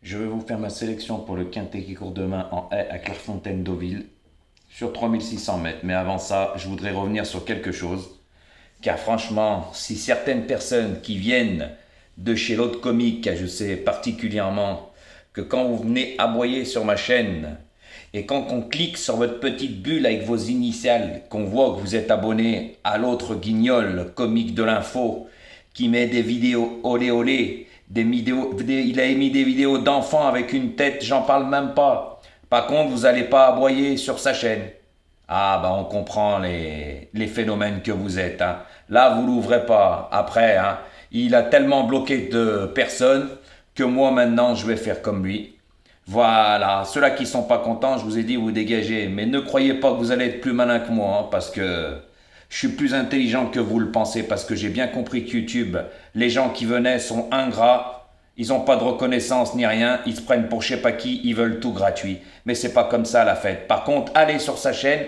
Je vais vous faire ma sélection pour le quintet qui court demain en haie à Clairefontaine-Deauville sur 3600 mètres. Mais avant ça, je voudrais revenir sur quelque chose. Car franchement, si certaines personnes qui viennent de chez l'autre comique, je sais particulièrement que quand vous venez aboyer sur ma chaîne et quand on clique sur votre petite bulle avec vos initiales, qu'on voit que vous êtes abonné à l'autre guignol comique de l'info qui met des vidéos olé olé, il a émis des vidéos d'enfants avec une tête, j'en parle même pas. Par contre, vous n'allez pas aboyer sur sa chaîne. Ah bah on comprend les phénomènes que vous êtes. Hein. Là, vous l'ouvrez pas. Après, hein, il a tellement bloqué de personnes que moi maintenant, je vais faire comme lui. Voilà, ceux-là qui sont pas contents, je vous ai dit, vous dégagez. Mais ne croyez pas que vous allez être plus malin que moi, hein, parce que je suis plus intelligent que vous le pensez, parce que j'ai bien compris que YouTube, les gens qui venaient sont ingrats, ils n'ont pas de reconnaissance ni rien, ils se prennent pour je sais pas qui, ils veulent tout gratuit. Mais c'est pas comme ça la fête. Par contre, allez sur sa chaîne,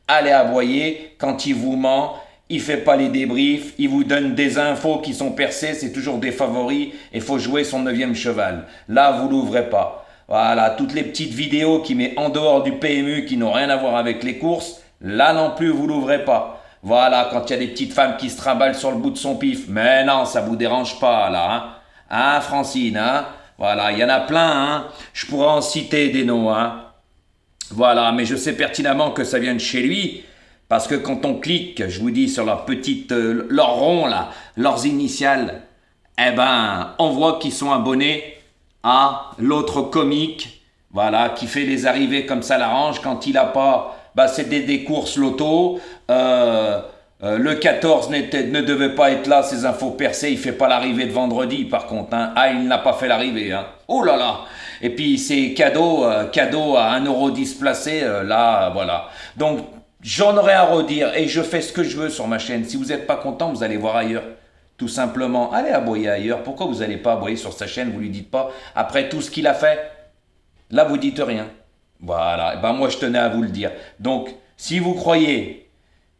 allez aboyer, quand il vous ment, il fait pas les débriefs, il vous donne des infos qui sont percées, c'est toujours des favoris, et faut jouer son neuvième cheval. Là, vous l'ouvrez pas. Voilà, toutes les petites vidéos qui met en dehors du PMU qui n'ont rien à voir avec les courses, là non plus, vous l'ouvrez pas. Voilà, quand il y a des petites femmes qui se trimballent sur le bout de son pif. Mais non, ça vous dérange pas, là, hein? Hein, Francine, hein? Voilà, il y en a plein, hein? Je pourrais en citer des noms, hein? Voilà, mais je sais pertinemment que ça vient de chez lui, parce que quand on clique, je vous dis, sur leur petite, leur rond, là, leurs initiales, eh ben, on voit qu'ils sont abonnés à l'autre comique, voilà, qui fait les arrivées comme ça l'arrange. Quand il a pas, bah, c'est des courses loto. Le 14 ne devait pas être là, ces infos percées, il fait pas l'arrivée de vendredi par contre. Hein. Ah, il n'a pas fait l'arrivée. Hein. Oh là là. Et puis c'est cadeau à 1 € placé, là, voilà. Donc j'en aurais à redire et je fais ce que je veux sur ma chaîne. Si vous n'êtes pas content, vous allez voir ailleurs. Tout simplement, allez aboyer ailleurs. Pourquoi vous n'allez pas aboyer sur sa chaîne? Vous lui dites pas, après tout ce qu'il a fait, là vous dites rien. Voilà, et ben moi je tenais à vous le dire. Donc, si vous croyez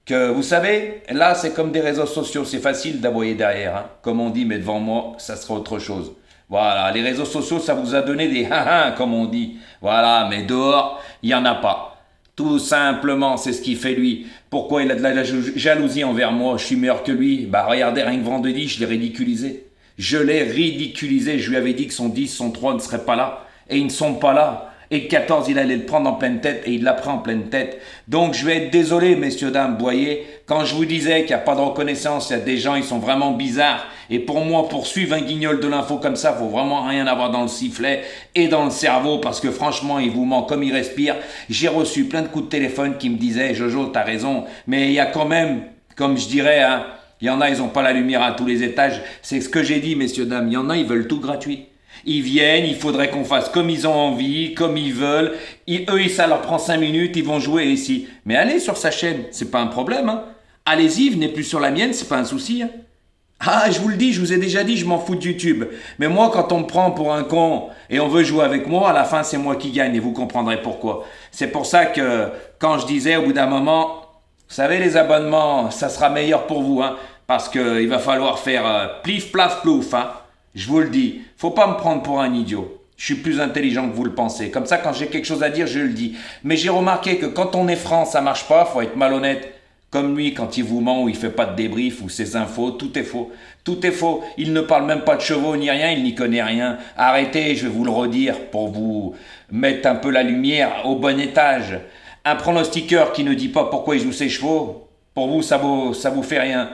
que, vous savez, là c'est comme des réseaux sociaux, c'est facile d'aboyer derrière. Hein. Comme on dit, mais devant moi, ça sera autre chose. Voilà, les réseaux sociaux, ça vous a donné des ha-ha, comme on dit. Voilà, mais dehors, il n'y en a pas. Tout simplement, c'est ce qui fait lui. Pourquoi il a de la jalousie envers moi? Je suis meilleur que lui. Bah regardez, rien que vendredi, je l'ai ridiculisé. Je l'ai ridiculisé. Je lui avais dit que son 10, son 3 ne seraient pas là. Et ils ne sont pas là. Et le 14, il allait le prendre en pleine tête. Et il l'a pris en pleine tête. Donc je vais être désolé, messieurs, dames, voyez. Quand je vous disais qu'il n'y a pas de reconnaissance, il y a des gens, ils sont vraiment bizarres. Et pour moi, pour suivre un guignol de l'info comme ça, faut vraiment rien avoir dans le sifflet et dans le cerveau. Parce que franchement, il vous ment comme il respire. J'ai reçu plein de coups de téléphone qui me disaient, Jojo, t'as raison. Mais il y a quand même, comme je dirais, hein, il y en a, ils n'ont pas la lumière à tous les étages. C'est ce que j'ai dit, messieurs, dames. Il y en a, ils veulent tout gratuit. Ils viennent, il faudrait qu'on fasse comme ils ont envie, comme ils veulent. Eux, ça leur prend 5 minutes, ils vont jouer ici. Mais allez sur sa chaîne, c'est pas un problème. Hein. Allez-y, venez plus sur la mienne, c'est pas un souci. Hein. Ah, je vous le dis, je vous ai déjà dit, je m'en fous de YouTube. Mais moi, quand on me prend pour un con et on veut jouer avec moi, à la fin, c'est moi qui gagne et vous comprendrez pourquoi. C'est pour ça que quand je disais au bout d'un moment, vous savez, les abonnements, ça sera meilleur pour vous, hein, parce qu'il va falloir faire plif, plaf, plouf, hein. Je vous le dis, faut pas me prendre pour un idiot. Je suis plus intelligent que vous le pensez. Comme ça, quand j'ai quelque chose à dire, je le dis. Mais j'ai remarqué que quand on est franc, ça marche pas, faut être malhonnête. Comme lui, quand il vous ment ou il fait pas de débrief ou ses infos, tout est faux. Tout est faux. Il ne parle même pas de chevaux ni rien, il n'y connaît rien. Arrêtez, je vais vous le redire pour vous mettre un peu la lumière au bon étage. Un pronostiqueur qui ne dit pas pourquoi il joue ses chevaux, pour vous, ça vous fait rien.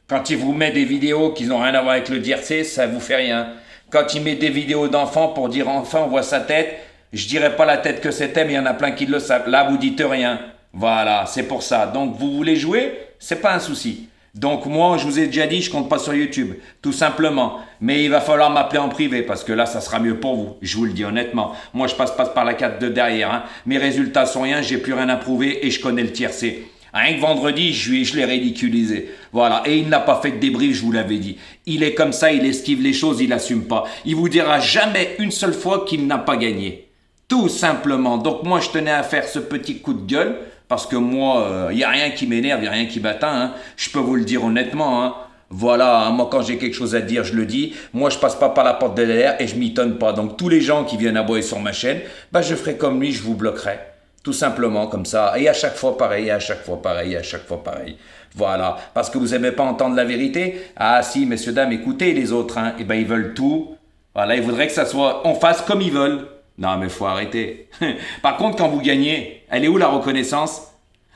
Quand il vous met des vidéos qui n'ont rien à voir avec le DRC, ça vous fait rien. Quand il met des vidéos d'enfants pour dire enfin on voit sa tête, je dirais pas la tête que c'était, mais il y en a plein qui le savent. Là, vous dites rien. Voilà, c'est pour ça. Donc, vous voulez jouer, c'est pas un souci. Donc, moi, je vous ai déjà dit, je compte pas sur YouTube, tout simplement. Mais il va falloir m'appeler en privé, parce que là, ça sera mieux pour vous. Je vous le dis honnêtement. Moi, je passe pas par la carte de derrière. Hein. Mes résultats sont rien, j'ai plus rien à prouver et je connais le tiercé. Rien que vendredi, je l'ai ridiculisé. Voilà. Et il n'a pas fait de débrief, je vous l'avais dit. Il est comme ça, il esquive les choses, il assume pas. Il vous dira jamais une seule fois qu'il n'a pas gagné. Tout simplement. Donc moi, je tenais à faire ce petit coup de gueule, parce que moi, il n'y a rien qui m'énerve, il n'y a rien qui m'atteint. Hein. Je peux vous le dire honnêtement. Hein. Voilà, hein, moi quand j'ai quelque chose à dire, je le dis. Moi je passe pas par la porte de derrière et je m'étonne pas. Donc tous les gens qui viennent aboyer sur ma chaîne, bah je ferai comme lui, je vous bloquerai. Tout simplement comme ça. Et à chaque fois pareil, à chaque fois pareil, à chaque fois pareil. Voilà. Parce que vous aimez pas entendre la vérité. Ah si, messieurs, dames, écoutez les autres, hein. Eh ben ils veulent tout. Voilà, ils voudraient que ça soit, on fasse comme ils veulent. Non mais faut arrêter. Par contre, quand vous gagnez, elle est où la reconnaissance?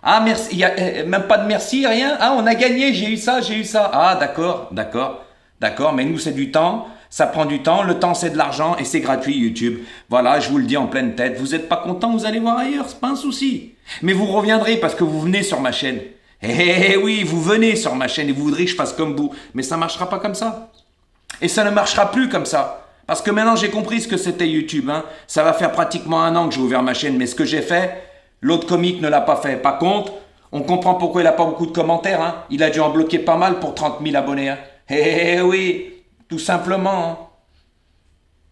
Ah, merci, il y a même pas de merci, rien. Ah, on a gagné, j'ai eu ça, j'ai eu ça. Ah, d'accord, d'accord, d'accord. Mais nous, c'est du temps, ça prend du temps. Le temps, c'est de l'argent et c'est gratuit, YouTube. Voilà, je vous le dis en pleine tête. Vous n'êtes pas content, vous allez voir ailleurs, c'est pas un souci. Mais vous reviendrez parce que vous venez sur ma chaîne. Eh oui, vous venez sur ma chaîne et vous voudrez que je fasse comme vous. Mais ça marchera pas comme ça. Et ça ne marchera plus comme ça. Parce que maintenant, j'ai compris ce que c'était YouTube. Hein. Ça va faire pratiquement 1 an que j'ai ouvert ma chaîne. Mais ce que j'ai fait, l'autre comique ne l'a pas fait. Par contre, on comprend pourquoi il n'a pas beaucoup de commentaires. Hein. Il a dû en bloquer pas mal pour 30 000 abonnés. Hein. Eh oui, tout simplement. Hein.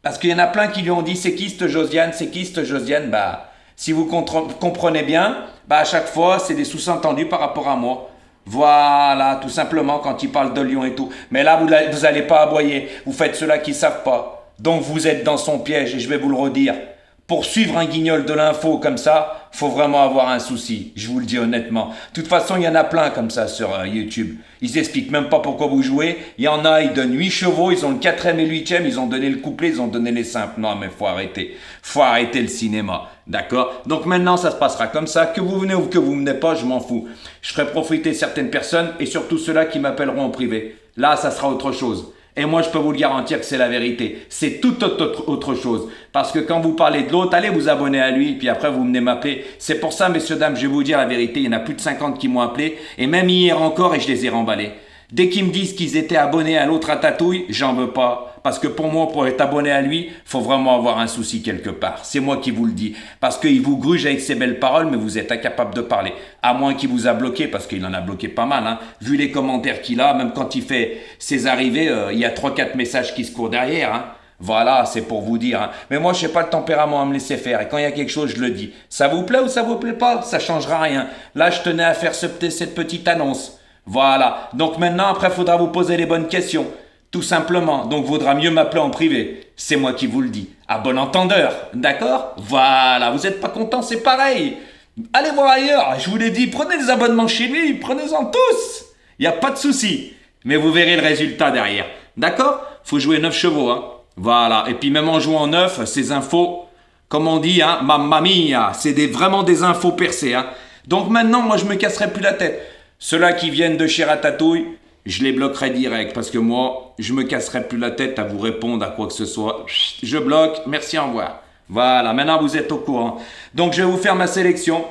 Parce qu'il y en a plein qui lui ont dit, c'est qui cette Josiane, c'est qui cette Josiane. Bah, si vous comprenez bien, bah à chaque fois, c'est des sous-entendus par rapport à moi. Voilà, tout simplement, quand il parle de Lyon et tout. Mais là, vous n'allez pas aboyer. Vous faites ceux-là qui ne savent pas. Donc vous êtes dans son piège et je vais vous le redire. Pour suivre un guignol de l'info comme ça, faut vraiment avoir un souci. Je vous le dis honnêtement. De toute façon, il y en a plein comme ça sur YouTube. Ils expliquent même pas pourquoi vous jouez. Il y en a, ils donnent 8 chevaux, ils ont le 4e et le 8e, ils ont donné le couplet, ils ont donné les simples. Non, mais faut arrêter. Faut arrêter le cinéma. D'accord? Donc maintenant, ça se passera comme ça. Que vous venez ou que vous venez pas, je m'en fous. Je ferai profiter certaines personnes et surtout ceux-là qui m'appelleront en privé. Là, ça sera autre chose. Et moi, je peux vous le garantir que c'est la vérité. C'est tout autre chose. Parce que quand vous parlez de l'autre, allez vous abonner à lui, puis après vous venez m'appeler. C'est pour ça, messieurs, dames, je vais vous dire la vérité. Il y en a plus de 50 qui m'ont appelé, et même hier encore, et je les ai remballés. Dès qu'ils me disent qu'ils étaient abonnés à l'autre Ratatouille, j'en veux pas. Parce que pour moi, pour être abonné à lui, faut vraiment avoir un souci quelque part. C'est moi qui vous le dis. Parce qu'il vous gruge avec ses belles paroles, mais vous êtes incapable de parler. À moins qu'il vous a bloqué, parce qu'il en a bloqué pas mal. Hein. Vu les commentaires qu'il a, même quand il fait ses arrivées, il y a 3-4 messages qui se courent derrière. Hein. Voilà, c'est pour vous dire. Hein. Mais moi, je n'ai pas le tempérament à me laisser faire. Et quand il y a quelque chose, je le dis. Ça vous plaît ou ça vous plaît pas? Ça changera rien. Là, je tenais à faire cette petite annonce. Voilà. Donc maintenant, après, il faudra vous poser les bonnes questions. Tout simplement. Donc, vaudra mieux m'appeler en privé. C'est moi qui vous le dis. À bon entendeur. D'accord? Voilà. Vous n'êtes pas content, c'est pareil. Allez voir ailleurs. Je vous l'ai dit, prenez des abonnements chez lui. Prenez-en tous. Il n'y a pas de souci. Mais vous verrez le résultat derrière. D'accord? Faut jouer 9 chevaux. Hein. Voilà. Et puis, même en jouant 9, ces infos, comme on dit, hein, mamma mia, c'est vraiment des infos percées. Hein. Donc, maintenant, moi, je me casserai plus la tête. Ceux-là qui viennent de chez Ratatouille, je les bloquerai direct parce que moi, je me casserai plus la tête à vous répondre à quoi que ce soit. Je bloque, merci, au revoir. Voilà, maintenant vous êtes au courant. Donc je vais vous faire ma sélection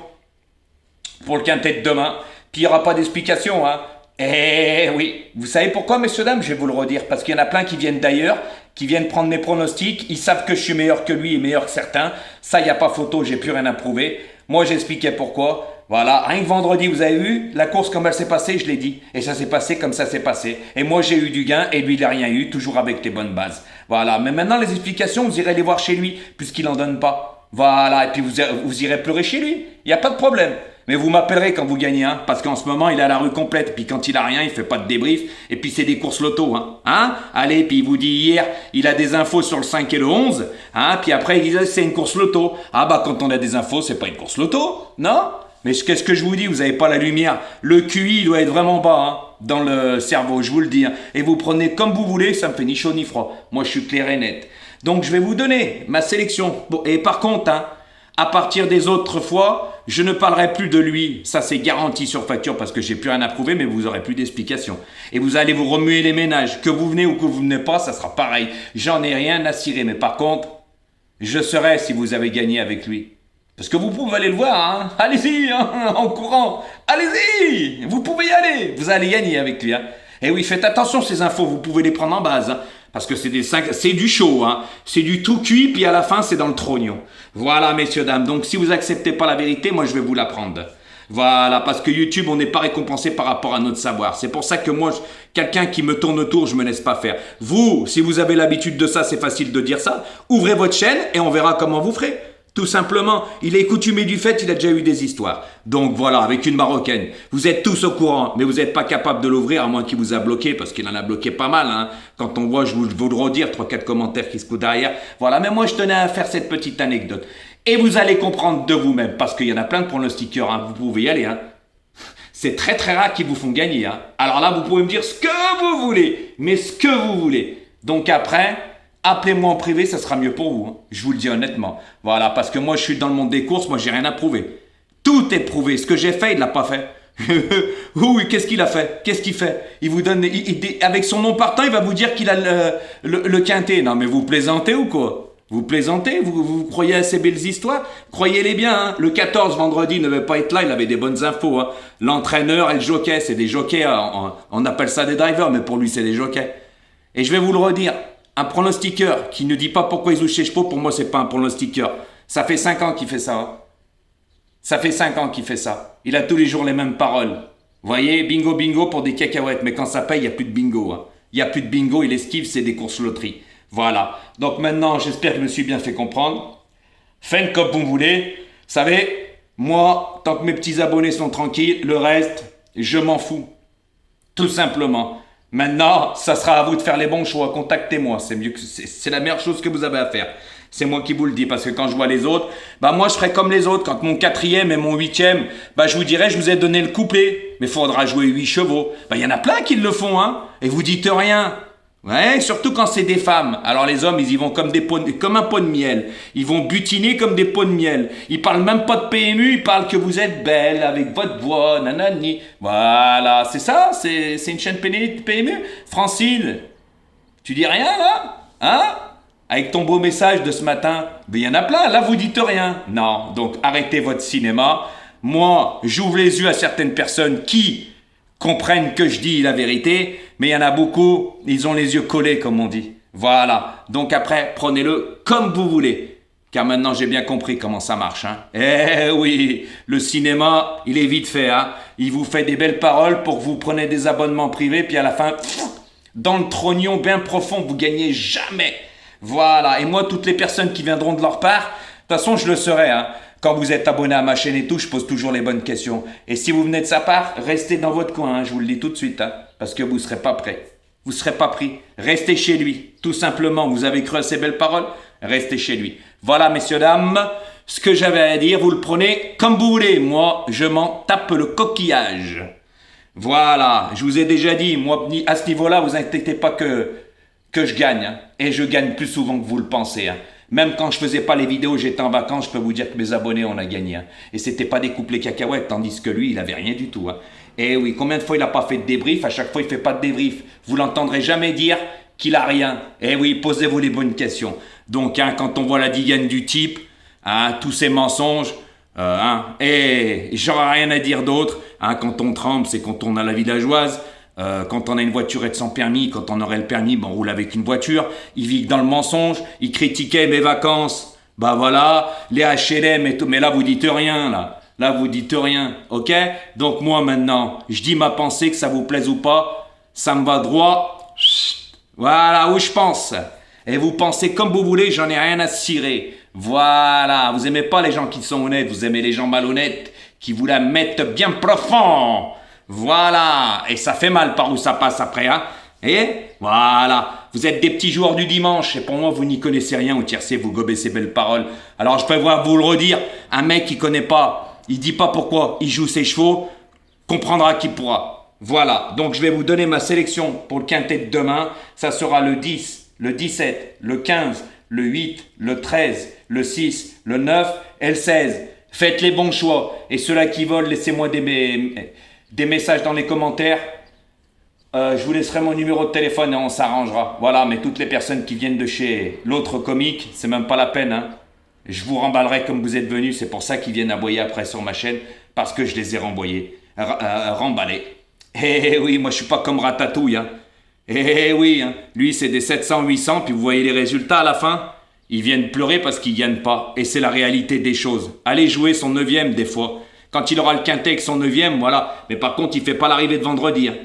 pour le quintet de demain. Puis il n'y aura pas d'explication, hein. Eh oui, vous savez pourquoi, messieurs, dames? Je vais vous le redire. Parce qu'il y en a plein qui viennent d'ailleurs, qui viennent prendre mes pronostics. Ils savent que je suis meilleur que lui et meilleur que certains. Ça, il n'y a pas photo, j'ai plus rien à prouver. Moi, j'expliquais pourquoi. Voilà, rien que vendredi, vous avez vu, la course comme elle s'est passée, je l'ai dit. Et ça s'est passé comme ça s'est passé. Et moi, j'ai eu du gain et lui, il n'a rien eu, toujours avec les bonnes bases. Voilà, mais maintenant, les explications, vous irez les voir chez lui, puisqu'il n'en donne pas. Voilà, et puis vous irez pleurer chez lui. Il n'y a pas de problème. Mais vous m'appellerez quand vous gagnez, hein, parce qu'en ce moment, il a la rue complète. Puis quand il a rien, il fait pas de débrief. Et puis c'est des courses loto, hein. Hein? Allez, puis il vous dit hier, il a des infos sur le 5 et le 11. Hein? Puis après, il disait c'est une course loto. Ah bah quand on a des infos, c'est pas une course loto, non? Mais qu'est-ce que je vous dis? Vous n'avez pas la lumière. Le QI doit être vraiment bas, hein, dans le cerveau, je vous le dis. Hein. Et vous prenez comme vous voulez, ça me fait ni chaud ni froid. Moi, je suis clair et net. Donc, je vais vous donner ma sélection. Bon, et par contre, hein, à partir des autres fois, je ne parlerai plus de lui. Ça, c'est garanti sur facture parce que j'ai plus rien à prouver, mais vous aurez plus d'explications. Et vous allez vous remuer les ménages. Que vous venez ou que vous venez pas, ça sera pareil. J'en ai rien à cirer. Mais par contre, je serai si vous avez gagné avec lui. Parce que vous pouvez aller le voir, hein. Allez-y, hein, en courant. Allez-y, vous pouvez y aller. Vous allez gagner avec lui. Hein. Et oui, faites attention ces infos, vous pouvez les prendre en base. Hein, parce que c'est du chaud, hein. C'est du tout cuit, puis à la fin, c'est dans le trognon. Voilà, messieurs, dames. Donc, si vous acceptez pas la vérité, moi, je vais vous l'apprendre. Voilà, parce que YouTube, on n'est pas récompensé par rapport à notre savoir. C'est pour ça que moi, quelqu'un qui me tourne autour, je me laisse pas faire. Vous, si vous avez l'habitude de ça, c'est facile de dire ça. Ouvrez votre chaîne et on verra comment vous ferez. Tout simplement, il est coutumier du fait, il a déjà eu des histoires. Donc voilà, avec une Marocaine. Vous êtes tous au courant, mais vous n'êtes pas capable de l'ouvrir, à moins qu'il vous a bloqué, parce qu'il en a bloqué pas mal. Hein. Quand on voit, je vous le redire, 3-4 commentaires qui se coupent derrière. Voilà, mais moi je tenais à faire cette petite anecdote. Et vous allez comprendre de vous-même, parce qu'il y en a plein de pronostiqueurs, hein. Vous pouvez y aller. Hein. C'est très très rare qu'ils vous font gagner. Hein. Alors là, vous pouvez me dire ce que vous voulez, mais ce que vous voulez. Donc après... appelez-moi en privé, ça sera mieux pour vous. Hein. Je vous le dis honnêtement. Voilà, parce que moi, je suis dans le monde des courses, moi, j'ai rien à prouver. Tout est prouvé. Ce que j'ai fait, il l'a pas fait. Oui, qu'est-ce qu'il a fait? Qu'est-ce qu'il fait? Il vous donne, avec son nom partant, il va vous dire qu'il a le quintet. Non, mais vous plaisantez ou quoi? Vous plaisantez? Vous croyez à ces belles histoires? Croyez-les bien. Hein. Le 14, vendredi, ne devait pas être là, il avait des bonnes infos. Hein. L'entraîneur et le jockey, c'est des jockeys. On appelle ça des drivers, mais pour lui, c'est des jockeys. Et je vais vous le redire. Un pronostiqueur qui ne dit pas pourquoi il joue chez chevaux, pour moi, c'est pas un pronostiqueur. Ça fait 5 ans qu'il fait ça. Hein. Ça fait 5 ans qu'il fait ça. Il a tous les jours les mêmes paroles. Vous voyez, bingo, bingo pour des cacahuètes. Mais quand ça paye, il n'y a plus de bingo. Hein. Il n'y a plus de bingo, il esquive, c'est des courses loteries. Voilà. Donc maintenant, j'espère que je me suis bien fait comprendre. Faites comme vous voulez. Vous savez, moi, tant que mes petits abonnés sont tranquilles, le reste, je m'en fous. Tout simplement. Maintenant, ça sera à vous de faire les bons choix. Contactez-moi, c'est mieux que c'est la meilleure chose que vous avez à faire. C'est moi qui vous le dis, parce que quand je vois les autres, bah moi je ferai comme les autres. Quand mon 4e et mon 8e, bah je vous dirai, je vous ai donné le couplet, mais il faudra jouer 8 chevaux. Bah il y en a plein qui le font, hein, et vous dites rien. Ouais, surtout quand c'est des femmes. Alors les hommes, ils y vont comme un pot de miel. Ils vont butiner comme des pots de miel. Ils parlent même pas de PMU, ils parlent que vous êtes belle avec votre voix, nanani. Voilà, c'est ça, c'est une chaîne PMU. Francine, tu dis rien là? Hein? Avec ton beau message de ce matin, ben, il y en a plein, là vous dites rien. Non, donc arrêtez votre cinéma. Moi, j'ouvre les yeux à certaines personnes qui comprennent que je dis la vérité, mais il y en a beaucoup, ils ont les yeux collés, comme on dit. Voilà. Donc après, prenez-le comme vous voulez. Car maintenant, j'ai bien compris comment ça marche. Hein. Eh oui, le cinéma, il est vite fait. Hein. Il vous fait des belles paroles pour que vous preniez des abonnements privés, puis à la fin, dans le trognon bien profond, vous gagnez jamais. Voilà. Et moi, toutes les personnes qui viendront de leur part, de toute façon, je le serai. Hein. Quand vous êtes abonné à ma chaîne et tout, je pose toujours les bonnes questions. Et si vous venez de sa part, restez dans votre coin, hein, je vous le dis tout de suite, hein, parce que vous ne serez pas prêt. Vous ne serez pas pris. Restez chez lui, tout simplement. Vous avez cru à ces belles paroles? Restez chez lui. Voilà, messieurs, dames, ce que j'avais à dire, vous le prenez comme vous voulez. Moi, je m'en tape le coquillage. Voilà, je vous ai déjà dit, moi, à ce niveau-là, vous inquiétez pas que je gagne. Hein, et je gagne plus souvent que vous le pensez. Hein. Même quand je faisais pas les vidéos, j'étais en vacances, je peux vous dire que mes abonnés, on a gagné. Hein. Et c'était pas des couplets cacahuètes, tandis que lui, il avait rien du tout. Hein. Et oui, combien de fois il n'a pas fait de débrief? À chaque fois, il fait pas de débrief. Vous l'entendrez jamais dire qu'il a rien. Et oui, posez-vous les bonnes questions. Donc, hein, quand on voit la digaine du type, hein, tous ces mensonges, et j'aurais rien à dire d'autre. Hein, quand on trempe, c'est quand on a la villageoise. Quand on a une voiturette sans permis, quand on aurait le permis, on roule avec une voiture. Il vit dans le mensonge, il critiquait mes vacances. Bah voilà, les HLM et tout. Mais là, vous dites rien, là. Là, vous dites rien, ok? Donc moi, maintenant, je dis ma pensée, que ça vous plaise ou pas, ça me va droit. Voilà où je pense. Et vous pensez comme vous voulez, j'en ai rien à cirer. Voilà, vous aimez pas les gens qui sont honnêtes, vous aimez les gens malhonnêtes, qui vous la mettent bien profond. Voilà, et ça fait mal par où ça passe après, hein. Et voilà, vous êtes des petits joueurs du dimanche, et pour moi, vous n'y connaissez rien, au tiercé, vous gobez ces belles paroles. Alors, je prévois vous le redire, un mec qui connaît pas, il dit pas pourquoi il joue ses chevaux, comprendra qui pourra. Voilà, donc je vais vous donner ma sélection pour le quintet de demain. Ça sera le 10, le 17, le 15, le 8, le 13, le 6, le 9 et le 16. Faites les bons choix, et ceux-là qui veulent, laissez-moi des messages dans les commentaires. Je vous laisserai mon numéro de téléphone et on s'arrangera. Voilà, mais toutes les personnes qui viennent de chez l'autre comique, c'est même pas la peine. Hein. Je vous remballerai comme vous êtes venus. C'est pour ça qu'ils viennent aboyer après sur ma chaîne. Parce que je les ai remballés. Eh oui, moi je suis pas comme Ratatouille. Hein. Eh oui, hein. Lui c'est des 700, 800. Puis vous voyez les résultats à la fin. Ils viennent pleurer parce qu'ils gagnent pas. Et c'est la réalité des choses. Allez jouer son 9e des fois. Quand il aura le quintet avec son 9e, voilà. Mais par contre, il fait pas l'arrivée de vendredi. Hein.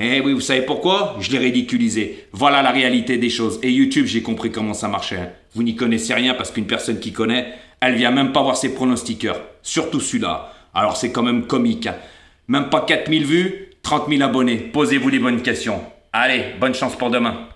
Eh oui, vous savez pourquoi? Je l'ai ridiculisé. Voilà la réalité des choses. Et YouTube, j'ai compris comment ça marchait. Hein. Vous n'y connaissez rien parce qu'une personne qui connaît, Elle vient même pas voir ses pronostiqueurs. Surtout celui-là. Alors c'est quand même comique. Hein. Même pas 4000 vues, 30 000 abonnés. Posez-vous les bonnes questions. Allez, bonne chance pour demain.